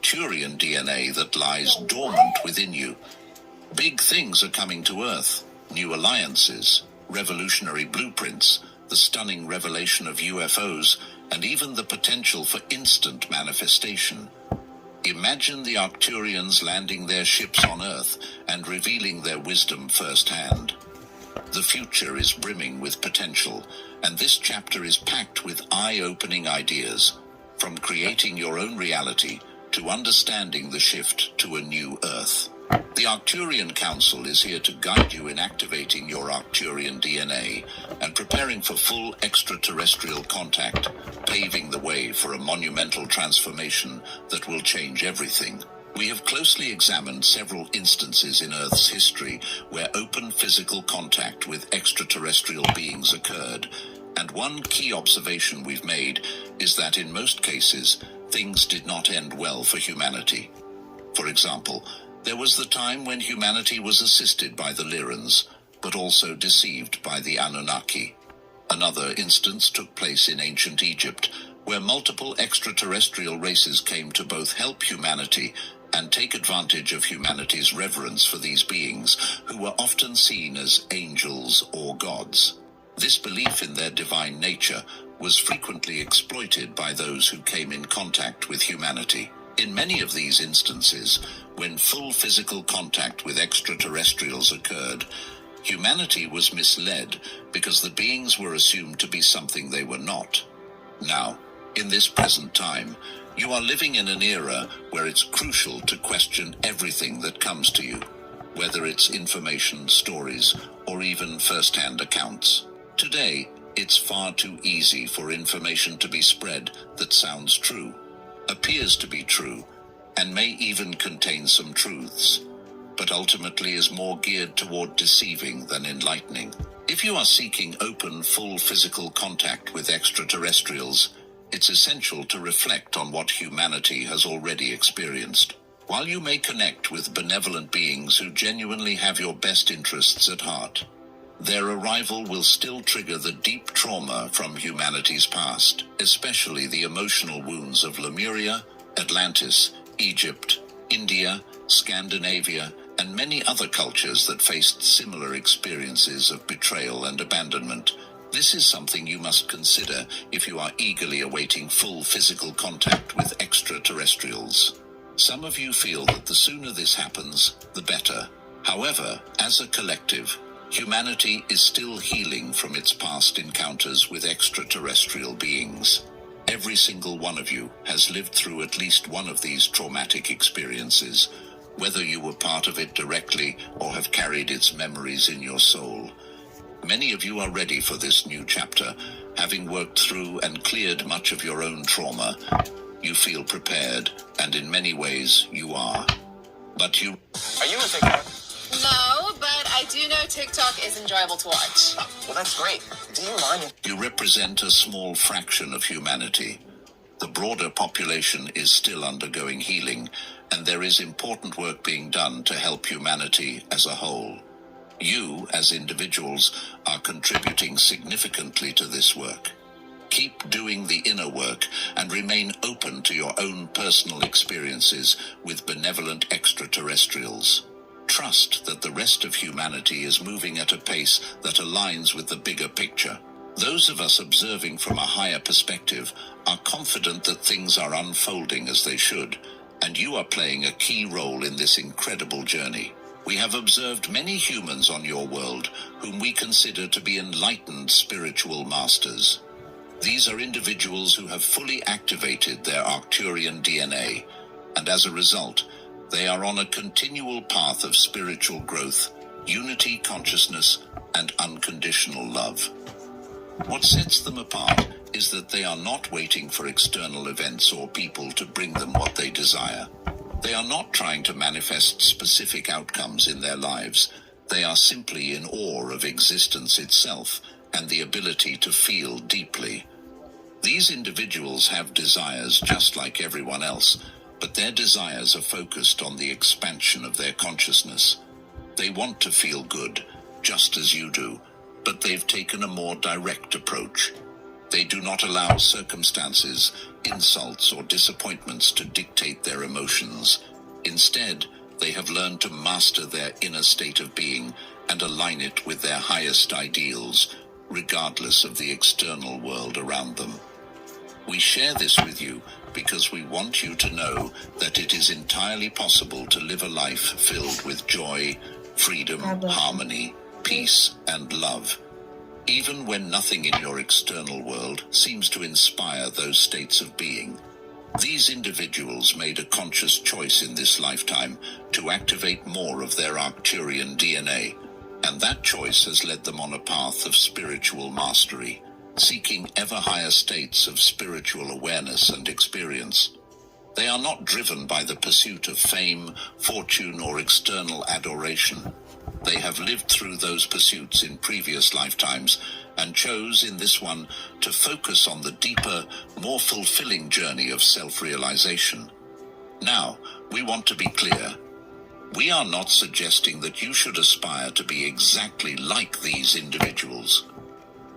Arcturian DNA that lies dormant within you. Big things are coming to Earth. New alliances, revolutionary blueprints, the stunning revelation of UFOs, and even the potential for instant manifestation. Imagine the Arcturians landing their ships on Earth and revealing their wisdom firsthand. The future is brimming with potential, and this chapter is packed with eye-opening ideas, from creating your own reality to understanding the shift to a new Earth. The Arcturian Council is here to guide you in activating your Arcturian DNA and preparing for full extraterrestrial contact, paving the way for a monumental transformation that will change everything. We have closely examined several instances in Earth's history where open physical contact with extraterrestrial beings occurred, and one key observation we've made is that in most cases, things did not end well for humanity. For example, there was the time when humanity was assisted by the Lyrans, but also deceived by the Anunnaki. Another instance took place in ancient Egypt, where multiple extraterrestrial races came to both help humanity and take advantage of humanity's reverence for these beings, who were often seen as angels or gods. This belief in their divine nature was frequently exploited by those who came in contact with humanity. In many of these instances, when full physical contact with extraterrestrials occurred, humanity was misled because the beings were assumed to be something they were not. Now, in this present time, you are living in an era where it's crucial to question everything that comes to you, whether it's information, stories, or even first-hand accounts. Today, it's far too easy for information to be spread that sounds true, appears to be true, and may even contain some truths, but ultimately is more geared toward deceiving than enlightening. If you are seeking open, full physical contact with extraterrestrials, it's essential to reflect on what humanity has already experienced. While you may connect with benevolent beings who genuinely have your best interests at heart, their arrival will still trigger the deep trauma from humanity's past, especially the emotional wounds of Lemuria, Atlantis, Egypt, India, Scandinavia, and many other cultures that faced similar experiences of betrayal and abandonment. This is something you must consider if you are eagerly awaiting full physical contact with extraterrestrials. Some of you feel that the sooner this happens, the better. However, as a collective, humanity is still healing from its past encounters with extraterrestrial beings. Every single one of you has lived through at least one of these traumatic experiences, whether you were part of it directly or have carried its memories in your soul. Many of you are ready for this new chapter. Having worked through and cleared much of your own trauma, you feel prepared, and in many ways you are. But you... Are you a TikTok? No, but I do know TikTok is enjoyable to watch. Oh, well, that's great. Do you mind? You represent a small fraction of humanity. The broader population is still undergoing healing, and there is important work being done to help humanity as a whole. You, as individuals, are contributing significantly to this work. Keep doing the inner work and remain open to your own personal experiences with benevolent extraterrestrials. Trust that the rest of humanity is moving at a pace that aligns with the bigger picture. Those of us observing from a higher perspective are confident that things are unfolding as they should, and you are playing a key role in this incredible journey. We have observed many humans on your world whom we consider to be enlightened spiritual masters. These are individuals who have fully activated their Arcturian DNA, and as a result, they are on a continual path of spiritual growth, unity, consciousness, and unconditional love. What sets them apart is that they are not waiting for external events or people to bring them what they desire. They are not trying to manifest specific outcomes in their lives. They are simply in awe of existence itself and the ability to feel deeply. These individuals have desires just like everyone else, but their desires are focused on the expansion of their consciousness. They want to feel good, just as you do, but they've taken a more direct approach. They do not allow circumstances, insults, or disappointments to dictate their emotions. Instead, they have learned to master their inner state of being and align it with their highest ideals, regardless of the external world around them. We share this with you because we want you to know that it is entirely possible to live a life filled with joy, freedom, harmony, peace, and love, even when nothing in your external world seems to inspire those states of being. These individuals made a conscious choice in this lifetime to activate more of their Arcturian DNA, and that choice has led them on a path of spiritual mastery, seeking ever higher states of spiritual awareness and experience. They are not driven by the pursuit of fame, fortune, or external adoration. They have lived through those pursuits in previous lifetimes and chose in this one to focus on the deeper, more fulfilling journey of self-realization. Now, we want to be clear. We are not suggesting that you should aspire to be exactly like these individuals.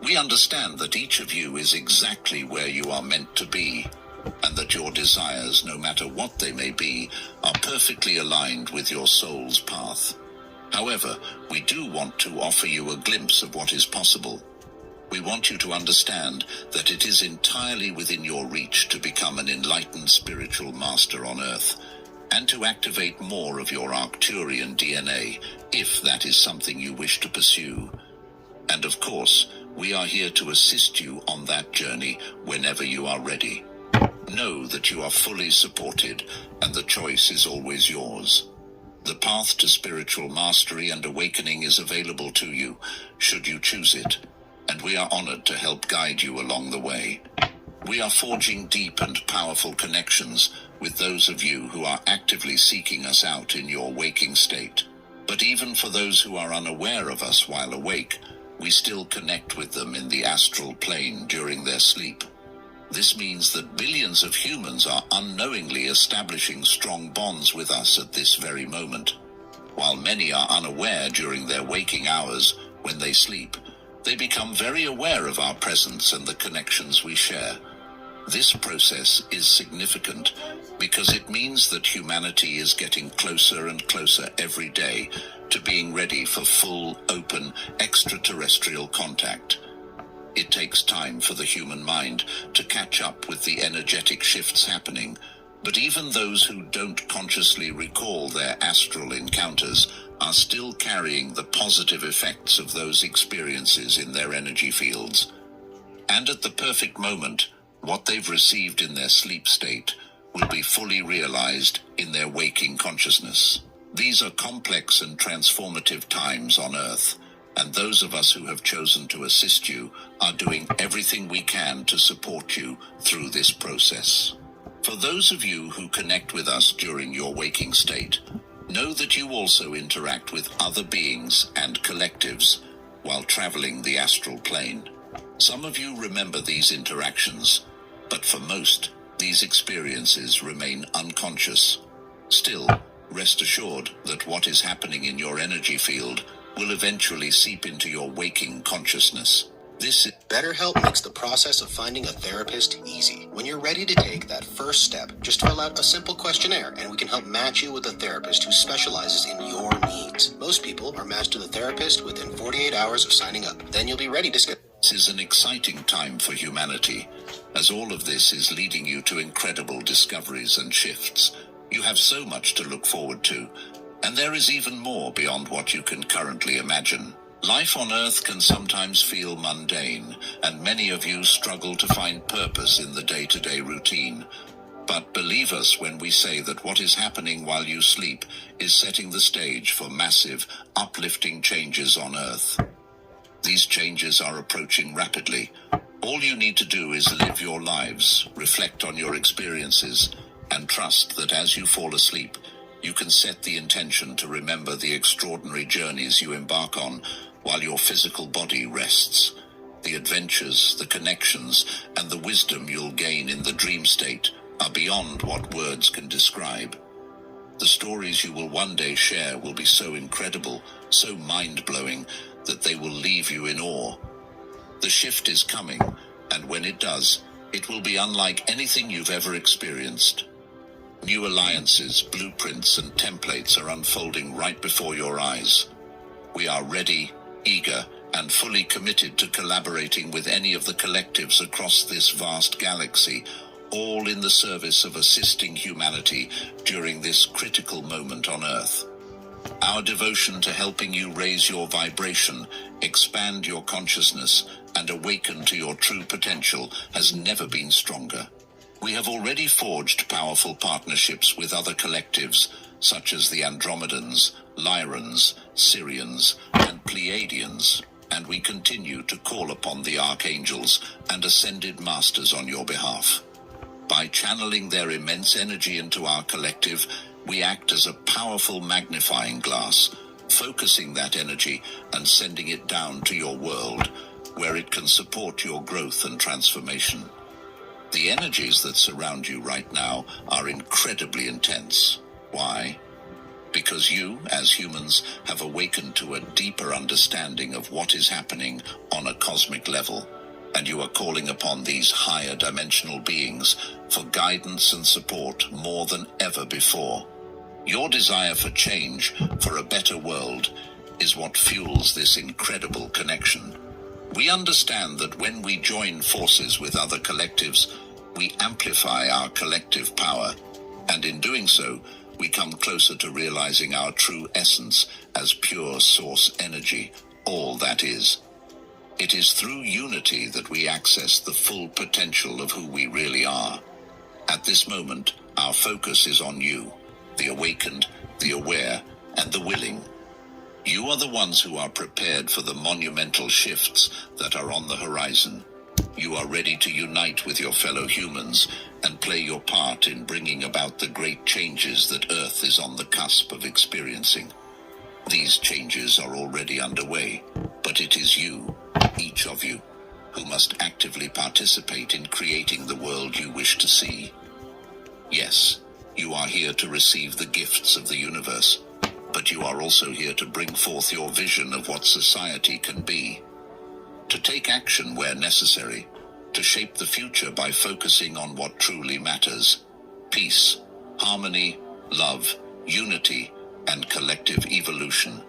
We understand that each of you is exactly where you are meant to be, and that your desires, no matter what they may be, are perfectly aligned with your soul's path. However, we do want to offer you a glimpse of what is possible. We want you to understand that it is entirely within your reach to become an enlightened spiritual master on Earth, and to activate more of your Arcturian DNA, if that is something you wish to pursue. And of course, we are here to assist you on that journey whenever you are ready. Know that you are fully supported, and the choice is always yours. The path to spiritual mastery and awakening is available to you, should you choose it, and we are honored to help guide you along the way. We are forging deep and powerful connections with those of you who are actively seeking us out in your waking state. But even for those who are unaware of us while awake, we still connect with them in the astral plane during their sleep. This means that billions of humans are unknowingly establishing strong bonds with us at this very moment. While many are unaware during their waking hours, when they sleep, they become very aware of our presence and the connections we share. This process is significant because it means that humanity is getting closer and closer every day to being ready for full, open, extraterrestrial contact. It takes time for the human mind to catch up with the energetic shifts happening, but even those who don't consciously recall their astral encounters are still carrying the positive effects of those experiences in their energy fields. And at the perfect moment, what they've received in their sleep state will be fully realized in their waking consciousness. These are complex and transformative times on Earth, and those of us who have chosen to assist you are doing everything we can to support you through this process. For those of you who connect with us during your waking state, know that you also interact with other beings and collectives while traveling the astral plane. Some of you remember these interactions, but for most, these experiences remain unconscious. Still, rest assured that what is happening in your energy field will eventually seep into your waking consciousness. BetterHelp makes the process of finding a therapist easy. When you're ready to take that first step, just fill out a simple questionnaire and we can help match you with a therapist who specializes in your needs. Most people are matched with a therapist within 48 hours of signing up. Then you'll be ready to schedule. This is an exciting time for humanity, as all of this is leading you to incredible discoveries and shifts. You have so much to look forward to, and there is even more beyond what you can currently imagine. Life on Earth can sometimes feel mundane, and many of you struggle to find purpose in the day-to-day routine. But believe us when we say that what is happening while you sleep is setting the stage for massive, uplifting changes on Earth. These changes are approaching rapidly. All you need to do is live your lives, reflect on your experiences, and trust that as you fall asleep, you can set the intention to remember the extraordinary journeys you embark on while your physical body rests. The adventures, the connections, and the wisdom you'll gain in the dream state are beyond what words can describe. The stories you will one day share will be so incredible, so mind-blowing, that they will leave you in awe. The shift is coming, And when it does, it will be unlike anything you've ever experienced. New alliances, blueprints, and templates are unfolding right before your eyes. We are ready, eager, and fully committed to collaborating with any of the collectives across this vast galaxy, all in the service of assisting humanity during this critical moment on Earth. Our devotion to helping you raise your vibration, expand your consciousness, and awaken to your true potential has never been stronger. We have already forged powerful partnerships with other collectives, such as the Andromedans, Lyrans, Syrians, and Pleiadians, and we continue to call upon the Archangels and Ascended Masters on your behalf. By channeling their immense energy into our collective, we act as a powerful magnifying glass, focusing that energy and sending it down to your world, where it can support your growth and transformation. The energies that surround you right now are incredibly intense. Why? Because you, as humans, have awakened to a deeper understanding of what is happening on a cosmic level, and you are calling upon these higher dimensional beings for guidance and support more than ever before. Your desire for change, for a better world, is what fuels this incredible connection. We understand that when we join forces with other collectives, we amplify our collective power, and in doing so, we come closer to realizing our true essence as pure source energy, all that is. It is through unity that we access the full potential of who we really are. At this moment, our focus is on you, the awakened, the aware, and the willing. You are the ones who are prepared for the monumental shifts that are on the horizon. You are ready to unite with your fellow humans and play your part in bringing about the great changes that Earth is on the cusp of experiencing. These changes are already underway, but it is you, each of you, who must actively participate in creating the world you wish to see. Yes, you are here to receive the gifts of the universe, but you are also here to bring forth your vision of what society can be. To take action where necessary, to shape the future by focusing on what truly matters: peace, harmony, love, unity, and collective evolution.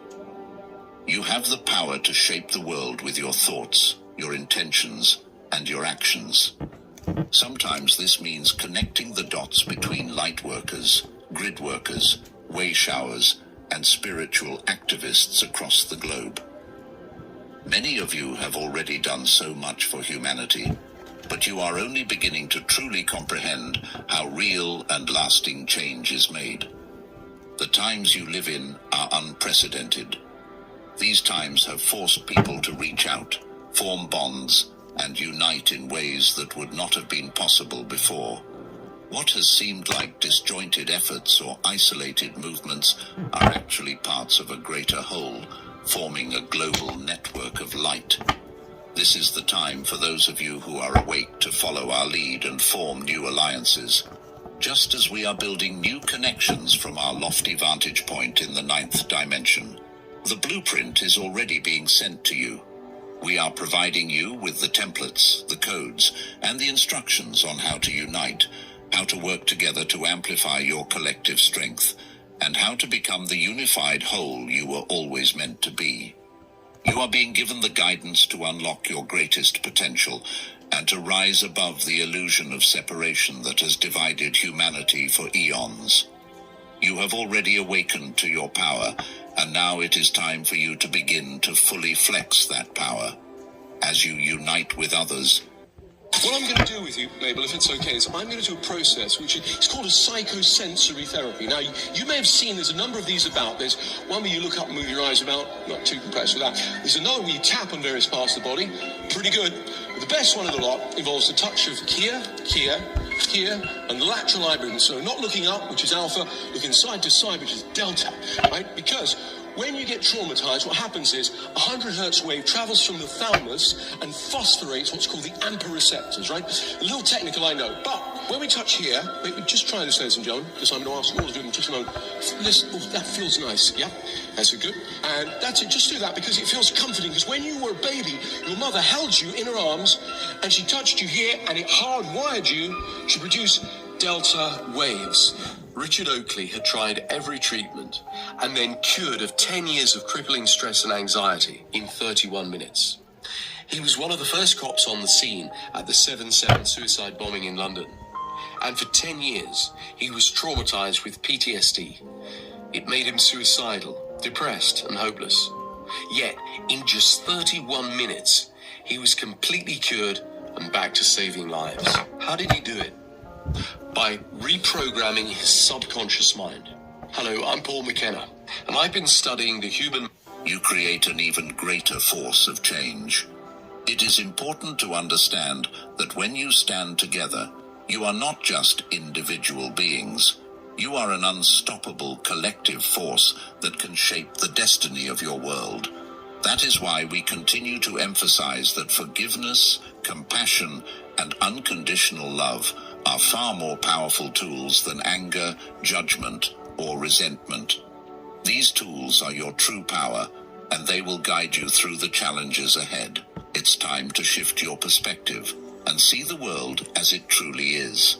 You have the power to shape the world with your thoughts, your intentions, and your actions. Sometimes this means connecting the dots between light workers, grid workers, way showers, and spiritual activists across the globe. Many of you have already done so much for humanity, but you are only beginning to truly comprehend how real and lasting change is made. The times you live in are unprecedented. These times have forced people to reach out, form bonds, and unite in ways that would not have been possible before. What has seemed like disjointed efforts or isolated movements are actually parts of a greater whole, forming a global network of light. This is the time for those of you who are awake to follow our lead and form new alliances. Just as we are building new connections from our lofty vantage point in the 9th dimension, the blueprint is already being sent to you. We are providing you with the templates, the codes, and the instructions on how to unite, how to work together to amplify your collective strength, and how to become the unified whole you were always meant to be. You are being given the guidance to unlock your greatest potential and to rise above the illusion of separation that has divided humanity for eons. You have already awakened to your power, and now it is time for you to begin to fully flex that power. As you unite with others, what I'm going to do with you, Mabel, if it's okay, is I'm going to do a process which is called a psychosensory therapy. Now, you may have seen there's a number of these about. There's one where you look up and move your eyes about, not too impressed with that. There's another where you tap on various parts of the body, pretty good. But the best one of the lot involves the touch of here, and lateral eye movement. So not looking up, which is alpha, looking side to side, which is delta, right? Because when you get traumatized, what happens is a 100 hertz wave travels from the thalamus and phosphorates what's called the AMPA receptors, right? A little technical, I know, but when we touch here, maybe just try this, ladies and gentlemen, because I'm going to ask you all to do it in just a moment. Listen, oh, that feels nice, yeah? That's good. And that's it, just do that because it feels comforting. Because when you were a baby, your mother held you in her arms and she touched you here and it hardwired you to produce delta waves. Richard Oakley had tried every treatment and then cured of 10 years of crippling stress and anxiety in 31 minutes. He was one of the first cops on the scene at the 7/7 suicide bombing in London. And for 10 years, he was traumatized with PTSD. It made him suicidal, depressed, and hopeless. Yet, in just 31 minutes, he was completely cured and back to saving lives. How did he do it? By reprogramming his subconscious mind. Hello, I'm Paul McKenna, and I've been studying the human... You create an even greater force of change. It is important to understand that when you stand together, you are not just individual beings. You are an unstoppable collective force that can shape the destiny of your world. That is why we continue to emphasize that forgiveness, compassion, and unconditional love are far more powerful tools than anger, judgment, or resentment. These tools are your true power, and they will guide you through the challenges ahead. It's time to shift your perspective and see the world as it truly is.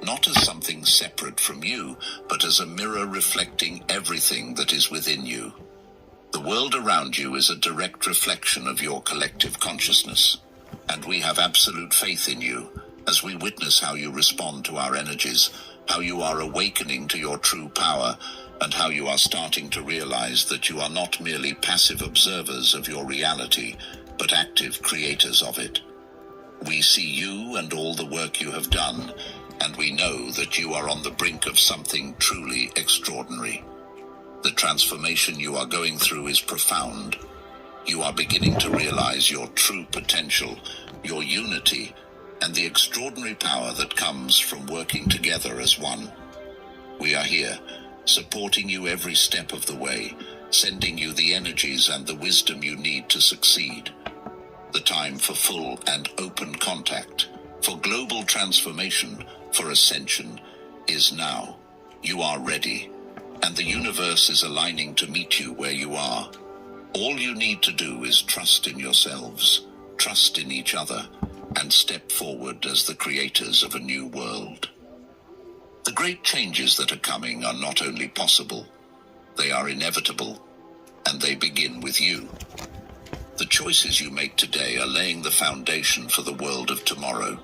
Not as something separate from you, but as a mirror reflecting everything that is within you. The world around you is a direct reflection of your collective consciousness, and we have absolute faith in you as we witness how you respond to our energies, how you are awakening to your true power, and how you are starting to realize that you are not merely passive observers of your reality, but active creators of it. We see you and all the work you have done, and we know that you are on the brink of something truly extraordinary. The transformation you are going through is profound. You are beginning to realize your true potential, your unity, and the extraordinary power that comes from working together as one. We are here, supporting you every step of the way, sending you the energies and the wisdom you need to succeed. The time for full and open contact, for global transformation, for ascension, is now. You are ready, and the universe is aligning to meet you where you are. All you need to do is trust in yourselves, trust in each other, and step forward as the creators of a new world. The great changes that are coming are not only possible, they are inevitable, and they begin with you. The choices you make today are laying the foundation for the world of tomorrow.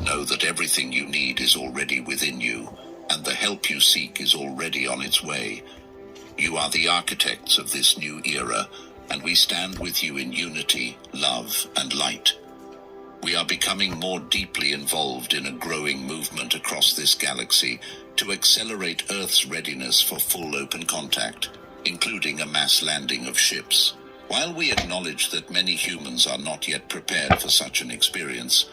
Know that everything you need is already within you, and the help you seek is already on its way. You are the architects of this new era, and we stand with you in unity, love, and light. We are becoming more deeply involved in a growing movement across this galaxy to accelerate Earth's readiness for full open contact, including a mass landing of ships. While we acknowledge that many humans are not yet prepared for such an experience,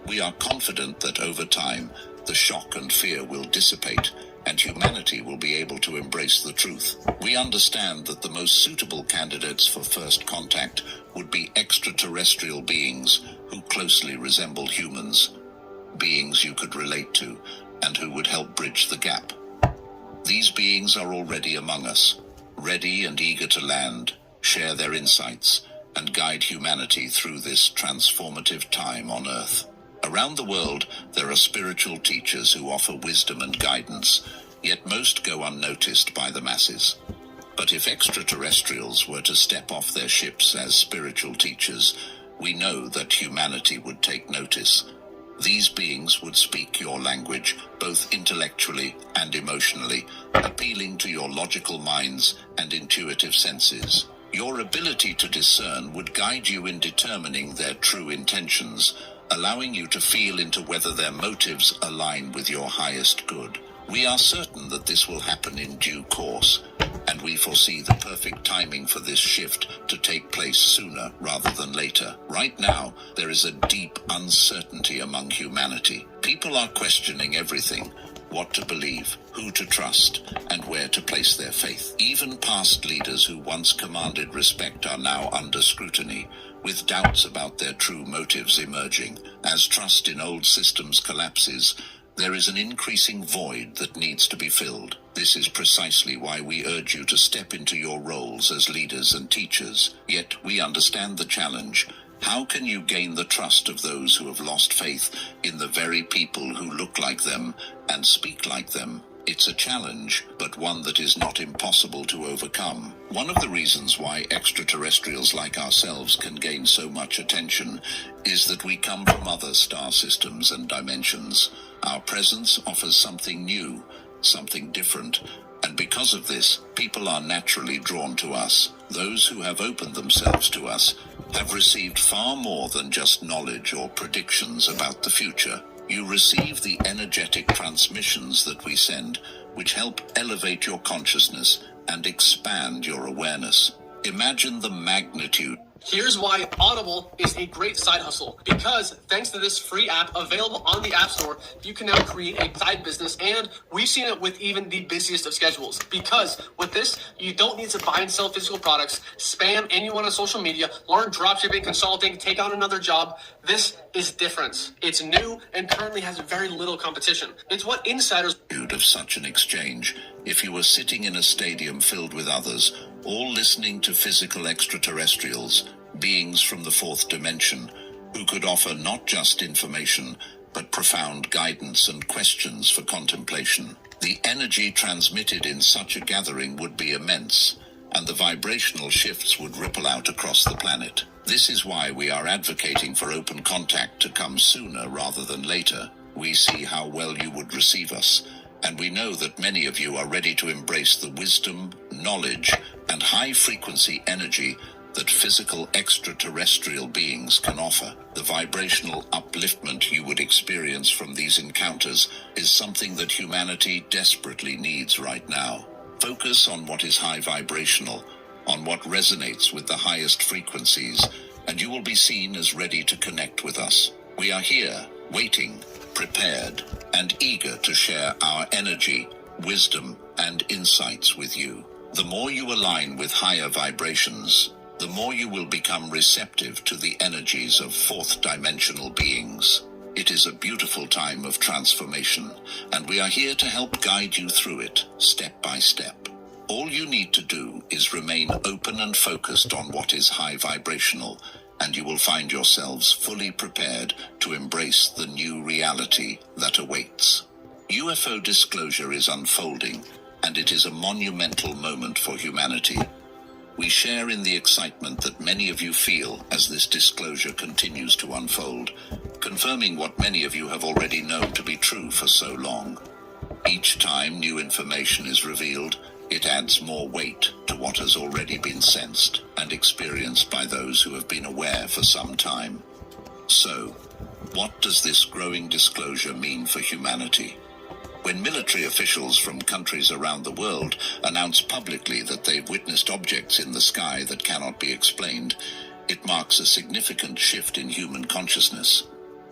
we are confident that over time, the shock and fear will dissipate, and humanity will be able to embrace the truth. We understand that the most suitable candidates for first contact would be extraterrestrial beings who closely resemble humans, beings you could relate to, and who would help bridge the gap. These beings are already among us, ready and eager to land, share their insights, and guide humanity through this transformative time on Earth. Around the world, there are spiritual teachers who offer wisdom and guidance, yet most go unnoticed by the masses. But if extraterrestrials were to step off their ships as spiritual teachers, we know that humanity would take notice. These beings would speak your language, both intellectually and emotionally, appealing to your logical minds and intuitive senses. Your ability to discern would guide you in determining their true intentions, allowing you to feel into whether their motives align with your highest good. We are certain that this will happen in due course, and we foresee the perfect timing for this shift to take place sooner rather than later. Right now, there is a deep uncertainty among humanity. People are questioning everything, what to believe, who to trust, and where to place their faith. Even past leaders who once commanded respect are now under scrutiny, with doubts about their true motives emerging. As trust in old systems collapses, there is an increasing void that needs to be filled. This is precisely why we urge you to step into your roles as leaders and teachers. Yet we understand the challenge. How can you gain the trust of those who have lost faith in the very people who look like them and speak like them? It's a challenge, but one that is not impossible to overcome. One of the reasons why extraterrestrials like ourselves can gain so much attention is that we come from other star systems and dimensions. Our presence offers something new, something different, and because of this, people are naturally drawn to us. Those who have opened themselves to us have received far more than just knowledge or predictions about the future. You receive the energetic transmissions that we send, which help elevate your consciousness and expand your awareness. Imagine the magnitude. Here's why Audible is a great side hustle. Because thanks to this free app available on the App Store, you can now create a side business, and we've seen it with even the busiest of schedules. Because with this, you don't need to buy and sell physical products, spam anyone on social media, learn dropshipping, consulting, take on another job. This is different. It's new and currently has very little competition. It's what insiders Of such an exchange, if you were sitting in a stadium filled with others, all listening to physical extraterrestrials, beings from the fourth dimension, who could offer not just information, but profound guidance and questions for contemplation. The energy transmitted in such a gathering would be immense, and the vibrational shifts would ripple out across the planet. This is why we are advocating for open contact to come sooner rather than later. We see how well you would receive us, and we know that many of you are ready to embrace the wisdom, knowledge, and high-frequency energy that physical extraterrestrial beings can offer. The vibrational upliftment you would experience from these encounters is something that humanity desperately needs right now. Focus on what is high vibrational, on what resonates with the highest frequencies, and you will be seen as ready to connect with us. We are here, waiting, prepared, and eager to share our energy, wisdom, and insights with you. The more you align with higher vibrations, the more you will become receptive to the energies of fourth-dimensional beings. It is a beautiful time of transformation, and we are here to help guide you through it, step by step. All you need to do is remain open and focused on what is high vibrational, and you will find yourselves fully prepared to embrace the new reality that awaits. UFO disclosure is unfolding, and it is a monumental moment for humanity. We share in the excitement that many of you feel as this disclosure continues to unfold, confirming what many of you have already known to be true for so long. Each time new information is revealed, it adds more weight to what has already been sensed and experienced by those who have been aware for some time. So, what does this growing disclosure mean for humanity? When military officials from countries around the world announce publicly that they've witnessed objects in the sky that cannot be explained, it marks a significant shift in human consciousness.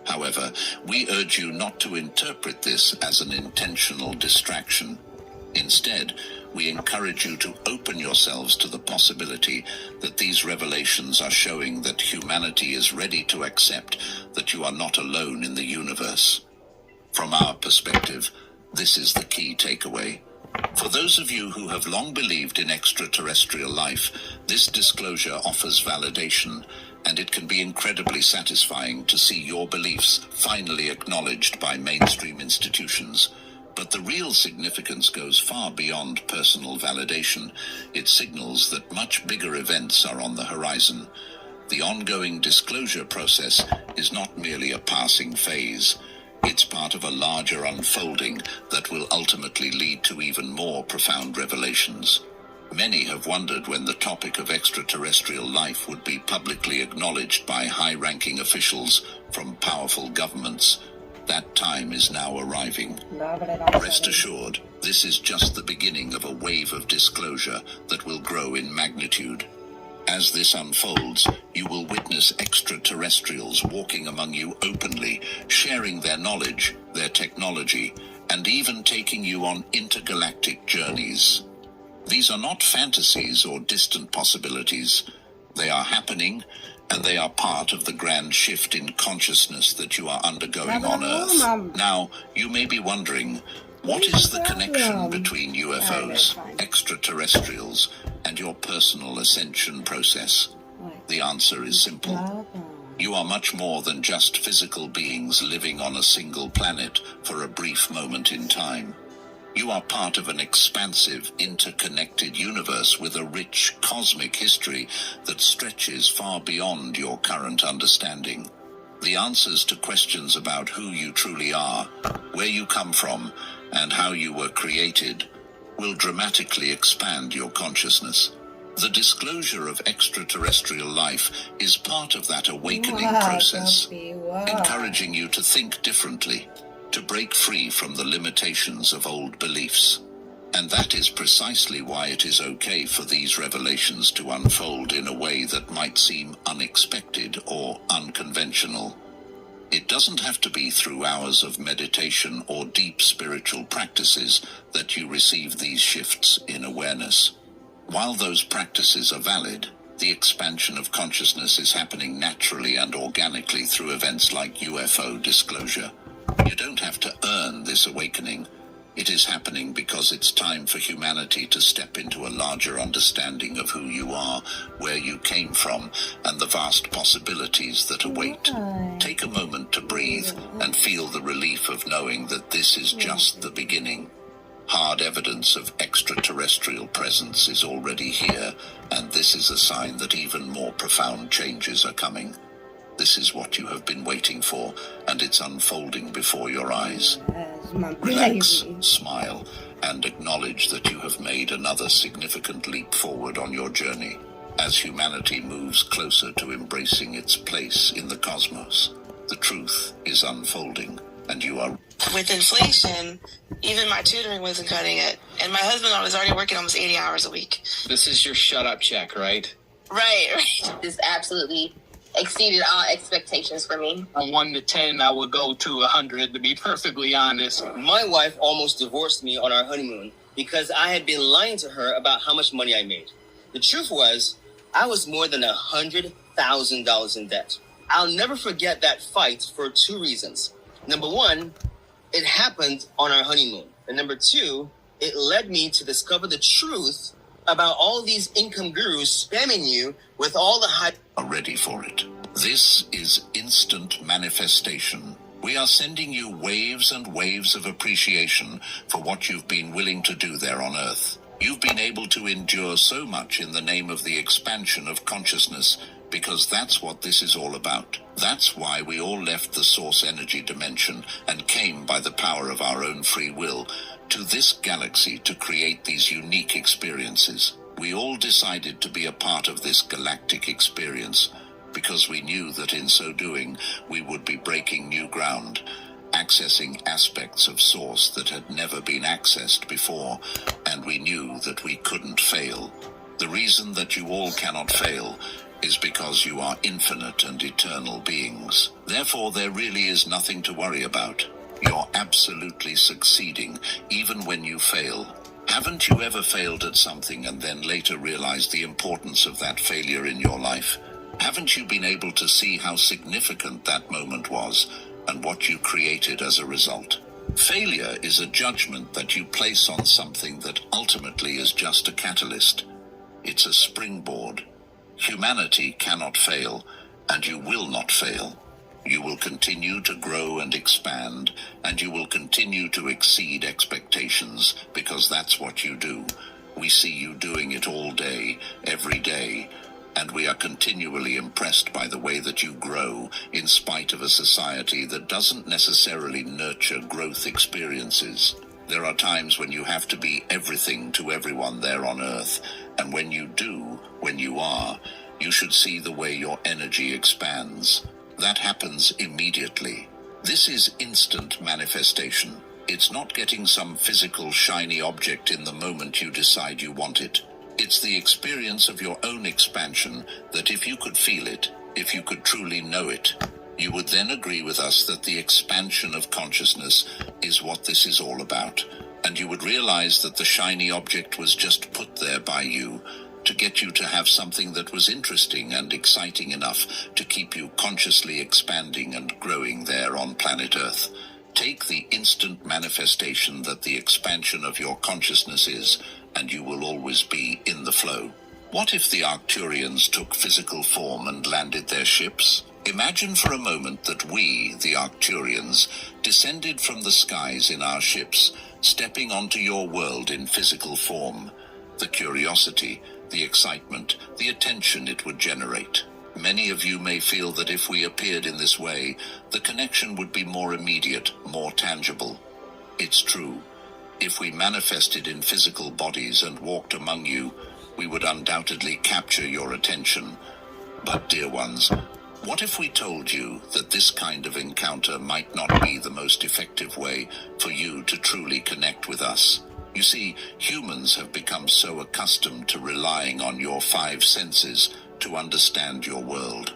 However, we urge you not to interpret this as an intentional distraction. Instead, we encourage you to open yourselves to the possibility that these revelations are showing that humanity is ready to accept that you are not alone in the universe. From our perspective, this is the key takeaway. For those of you who have long believed in extraterrestrial life, this disclosure offers validation, and it can be incredibly satisfying to see your beliefs finally acknowledged by mainstream institutions. But the real significance goes far beyond personal validation. It signals that much bigger events are on the horizon. The ongoing disclosure process is not merely a passing phase. It's part of a larger unfolding that will ultimately lead to even more profound revelations. Many have wondered when the topic of extraterrestrial life would be publicly acknowledged by high-ranking officials from powerful governments. That time is now arriving. Rest assured, this is just the beginning of a wave of disclosure that will grow in magnitude. As this unfolds, you will witness extraterrestrials walking among you openly, sharing their knowledge, their technology, and even taking you on intergalactic journeys. These are not fantasies or distant possibilities. They are happening, and they are part of the grand shift in consciousness that you are undergoing on Earth. Now, you may be wondering, what is the connection between UFOs, extraterrestrials, and your personal ascension process? The answer is simple. You are much more than just physical beings living on a single planet for a brief moment in time. You are part of an expansive, interconnected universe with a rich cosmic history that stretches far beyond your current understanding. The answers to questions about who you truly are, where you come from, and how you were created will dramatically expand your consciousness. The disclosure of extraterrestrial life is part of that awakening process, encouraging you to think differently, to break free from the limitations of old beliefs. And that is precisely why it is okay for these revelations to unfold in a way that might seem unexpected or unconventional. It doesn't have to be through hours of meditation or deep spiritual practices that you receive these shifts in awareness. While those practices are valid, the expansion of consciousness is happening naturally and organically through events like UFO disclosure. You don't have to earn this awakening. It is happening because it's time for humanity to step into a larger understanding of who you are, where you came from, and the vast possibilities that await. Take a moment to breathe and feel the relief of knowing that this is just the beginning. Hard evidence of extraterrestrial presence is already here, and this is a sign that even more profound changes are coming. This is what you have been waiting for, and it's unfolding before your eyes. Relax, smile, and acknowledge that you have made another significant leap forward on your journey, as humanity moves closer to embracing its place in the cosmos. The truth is unfolding, and you are... With inflation, even my tutoring wasn't cutting it. And my husband, I was already working almost 80 hours a week. This is your shut-up check, right? Right. This absolutely exceeded all expectations for me. From 1 to 10, I would go to 100, to be perfectly honest. My wife almost divorced me on our honeymoon because I had been lying to her about how much money I made. The truth was, I was more than $100,000 in debt. I'll never forget that fight for 2 reasons. Number 1, it happened on our honeymoon. And number 2, it led me to discover the truth about all these income gurus spamming you with all the hype. Are ready for it. This is instant manifestation. We are sending you waves and waves of appreciation for what you've been willing to do there on Earth. You've been able to endure so much in the name of the expansion of consciousness, because that's what this is all about. That's why we all left the source energy dimension and came by the power of our own free will to this galaxy to create these unique experiences. We all decided to be a part of this galactic experience because we knew that in so doing we would be breaking new ground, accessing aspects of source that had never been accessed before, and we knew that we couldn't fail. The reason that you all cannot fail is because you are infinite and eternal beings. Therefore, there really is nothing to worry about. You're absolutely succeeding, even when you fail. Haven't you ever failed at something and then later realized the importance of that failure in your life? Haven't you been able to see how significant that moment was and what you created as a result? Failure is a judgment that you place on something that ultimately is just a catalyst. It's a springboard. Humanity cannot fail, and you will not fail. You will continue to grow and expand, and you will continue to exceed expectations, because that's what you do. We see you doing it all day, every day, and we are continually impressed by the way that you grow, in spite of a society that doesn't necessarily nurture growth experiences. There are times when you have to be everything to everyone there on Earth, and when you do, when you are, you should see the way your energy expands. That happens immediately. This is instant manifestation. It's not getting some physical shiny object in the moment you decide you want it. It's the experience of your own expansion that if you could feel it, if you could truly know it, You would then agree with us that the expansion of consciousness is what this is all about, and you would realize that the shiny object was just put there by you to get you to have something that was interesting and exciting enough to keep you consciously expanding and growing there on planet Earth. Take the instant manifestation that the expansion of your consciousness is, and you will always be in the flow. What if the Arcturians took physical form and landed their ships? Imagine for a moment that we, the Arcturians, descended from the skies in our ships, stepping onto your world in physical form. The curiosity, the excitement, the attention it would generate. Many of you may feel that if we appeared in this way, the connection would be more immediate, more tangible. It's true. If we manifested in physical bodies and walked among you, we would undoubtedly capture your attention. But, dear ones, what if we told you that this kind of encounter might not be the most effective way for you to truly connect with us? You see, humans have become so accustomed to relying on your 5 senses to understand your world.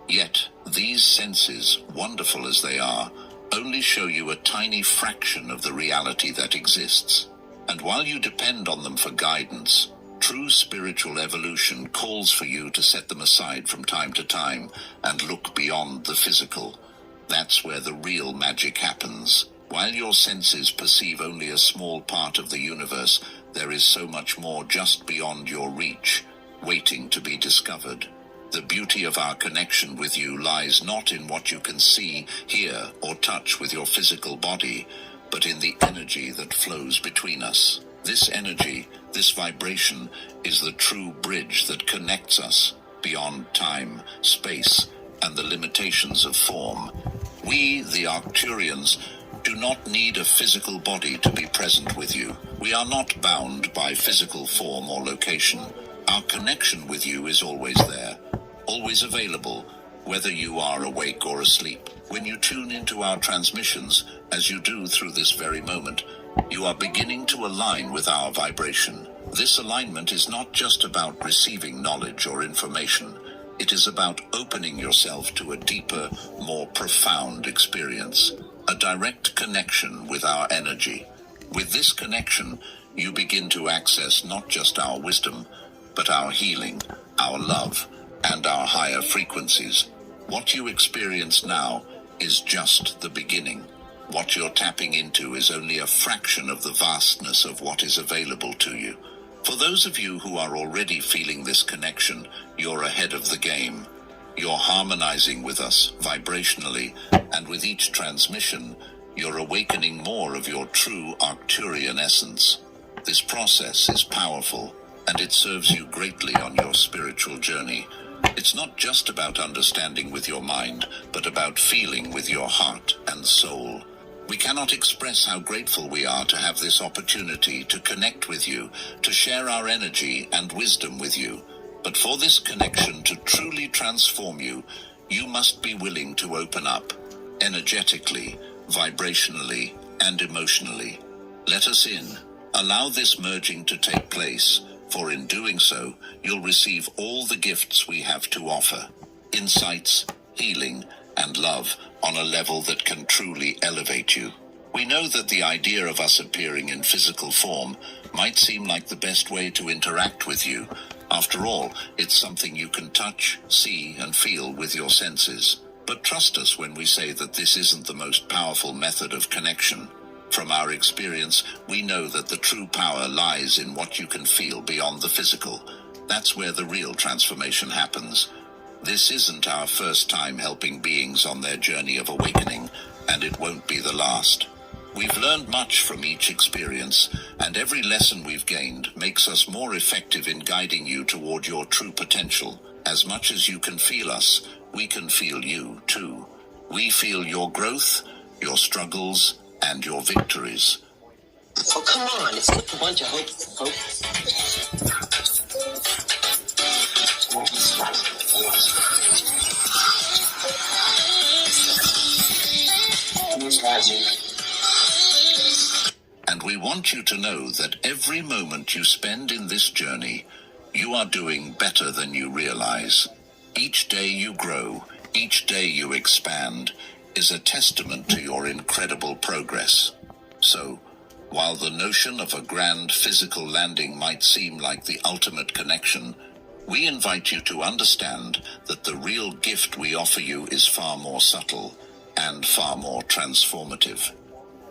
Yet, these senses, wonderful as they are, only show you a tiny fraction of the reality that exists. And while you depend on them for guidance, true spiritual evolution calls for you to set them aside from time to time and look beyond the physical. That's where the real magic happens. While your senses perceive only a small part of the universe, there is so much more just beyond your reach, waiting to be discovered. The beauty of our connection with you lies not in what you can see, hear, or touch with your physical body, but in the energy that flows between us. This energy, this vibration, is the true bridge that connects us beyond time, space, and the limitations of form. We, the Arcturians, do not need a physical body to be present with you. We are not bound by physical form or location. Our connection with you is always there, always available, whether you are awake or asleep. When you tune into our transmissions, as you do through this very moment, you are beginning to align with our vibration. This alignment is not just about receiving knowledge or information. It is about opening yourself to a deeper, more profound experience, a direct connection with our energy. With this connection, you begin to access not just our wisdom, but our healing, our love, and our higher frequencies. What you experience now is just the beginning. What you're tapping into is only a fraction of the vastness of what is available to you. For those of you who are already feeling this connection, you're ahead of the game. You're harmonizing with us vibrationally, and with each transmission, you're awakening more of your true Arcturian essence. This process is powerful, and it serves you greatly on your spiritual journey. It's not just about understanding with your mind, but about feeling with your heart and soul. We cannot express how grateful we are to have this opportunity to connect with you, to share our energy and wisdom with you. But for this connection to truly transform you, you must be willing to open up, energetically, vibrationally, and emotionally. Let us in. Allow this merging to take place, for in doing so, you'll receive all the gifts we have to offer. Insights, healing, and love on a level that can truly elevate you. We know that the idea of us appearing in physical form might seem like the best way to interact with you. After all, it's something you can touch, see, and feel with your senses. But trust us when we say that this isn't the most powerful method of connection. From our experience, we know that the true power lies in what you can feel beyond the physical. That's where the real transformation happens. This isn't our first time helping beings on their journey of awakening, and it won't be the last. We've learned much from each experience, and every lesson we've gained makes us more effective in guiding you toward your true potential. As much as you can feel us, we can feel you too. We feel your growth, your struggles, and your victories. Oh, come on. It's just a bunch of hope. And we want you to know that every moment you spend in this journey, you are doing better than you realize. Each day you grow, Each day you expand is a testament to your incredible progress. So, while the notion of a grand physical landing might seem like the ultimate connection, we invite you to understand that the real gift we offer you is far more subtle and far more transformative.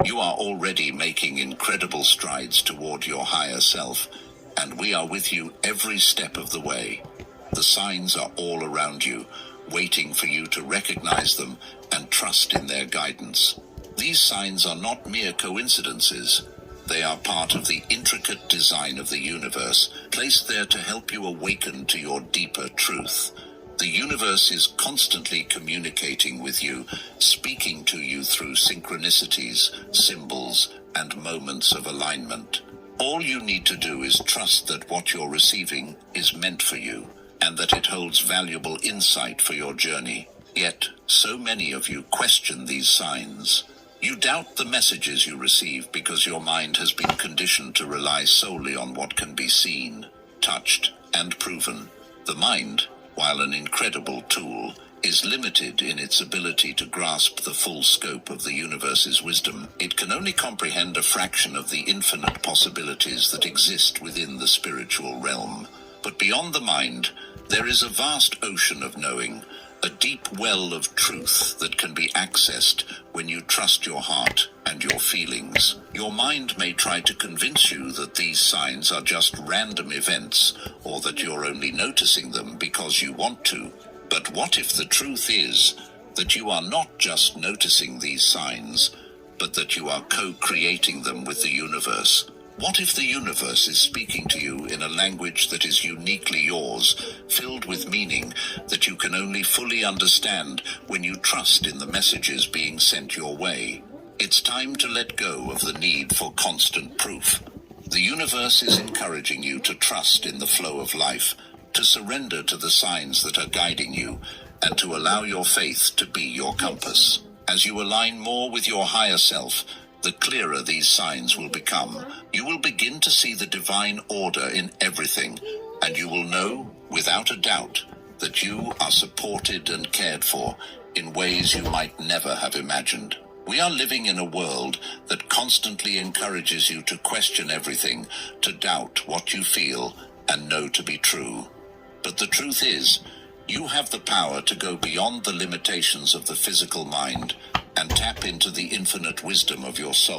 You are already making incredible strides toward your higher self, and we are with you every step of the way. The signs are all around you, waiting for you to recognize them and trust in their guidance. These signs are not mere coincidences. They are part of the intricate design of the universe, placed there to help you awaken to your deeper truth. The universe is constantly communicating with you, speaking to you through synchronicities, symbols, and moments of alignment. All you need to do is trust that what you're receiving is meant for you, and that it holds valuable insight for your journey. Yet, so many of you question these signs. You doubt the messages you receive because your mind has been conditioned to rely solely on what can be seen, touched, and proven. The mind, while an incredible tool, is limited in its ability to grasp the full scope of the universe's wisdom. It can only comprehend a fraction of the infinite possibilities that exist within the spiritual realm. But beyond the mind, there is a vast ocean of knowing, a deep well of truth that can be accessed when you trust your heart and your feelings. Your mind may try to convince you that these signs are just random events, or that you're only noticing them because you want to. But what if the truth is that you are not just noticing these signs, but that you are co-creating them with the universe? What if the universe is speaking to you in a language that is uniquely yours, filled with meaning that you can only fully understand when you trust in the messages being sent your way? It's time to let go of the need for constant proof. The universe is encouraging you to trust in the flow of life, to surrender to the signs that are guiding you, and to allow your faith to be your compass. As you align more with your higher self, the clearer these signs will become. You will begin to see the divine order in everything, and you will know, without a doubt, that you are supported and cared for in ways you might never have imagined. We are living in a world that constantly encourages you to question everything, to doubt what you feel and know to be true. But the truth is, you have the power to go beyond the limitations of the physical mind and tap into the infinite wisdom of your soul.